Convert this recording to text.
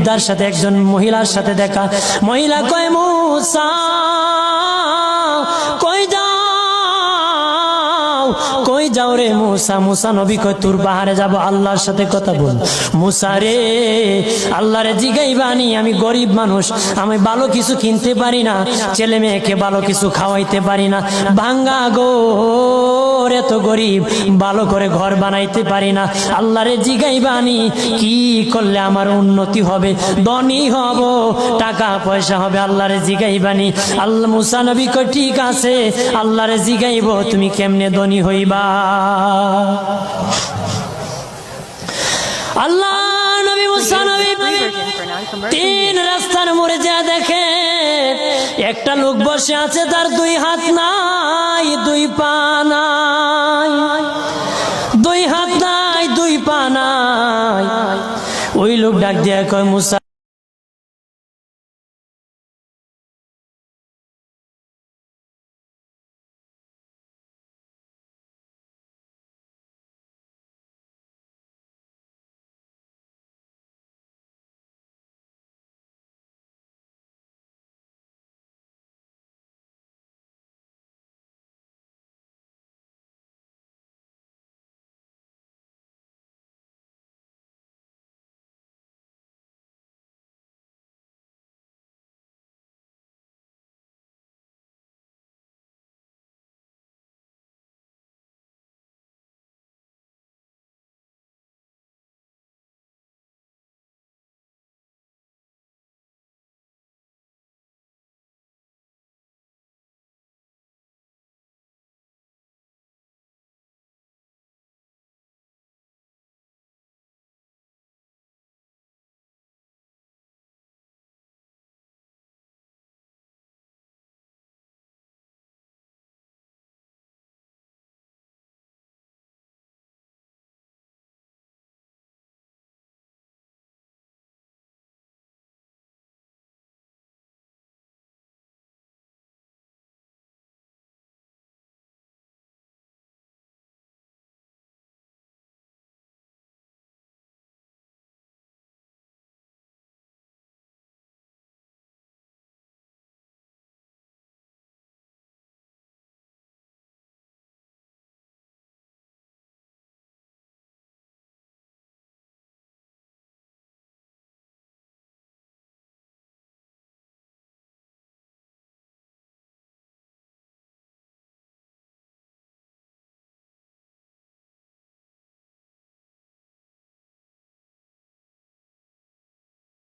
বৃদ্ধার সাথে একজন মহিলার সাথে দেখা। মহিলা কয়, মুসা কই যাও, কই যাও রে মুসা? মুসা নবী কয়, তোর বাহারে যাব, আল্লাহর সাথে কথা বল। মুসা রে, আল্লাহরে জিগাইবানি, আমি গরিব মানুষ, আমি ভালো কিছু কিনতে পারি না, ছেলে মেয়েকে ভালো কিছু খাওয়াইতে পারি না, ভাঙ্গা গোর, এত গরিব, ভালো করে ঘর বানাইতে পারি না। আল্লাহরে জিগাইবানি কি করলে আমার উন্নতি হবে, ধনী হব, টাকা পয়সা হবে, আল্লাহরে জিগাইবানি। আল্লাহ মুসা নবী কয়, ঠিক আছে, আল্লাহরে জিগাইব, তুমি কেমনে ধনী হইবা। আল্লাহ নবী মুসা নবী তিন রাস্তার মোড়ে যা দেখে একটা লোক বসে আছে, তার দুই হাত নাই, দুই পা নাই, দুই হাত নাই, দুই পা নাই। ওই লোক ডাক দিয়া কয়, মুসা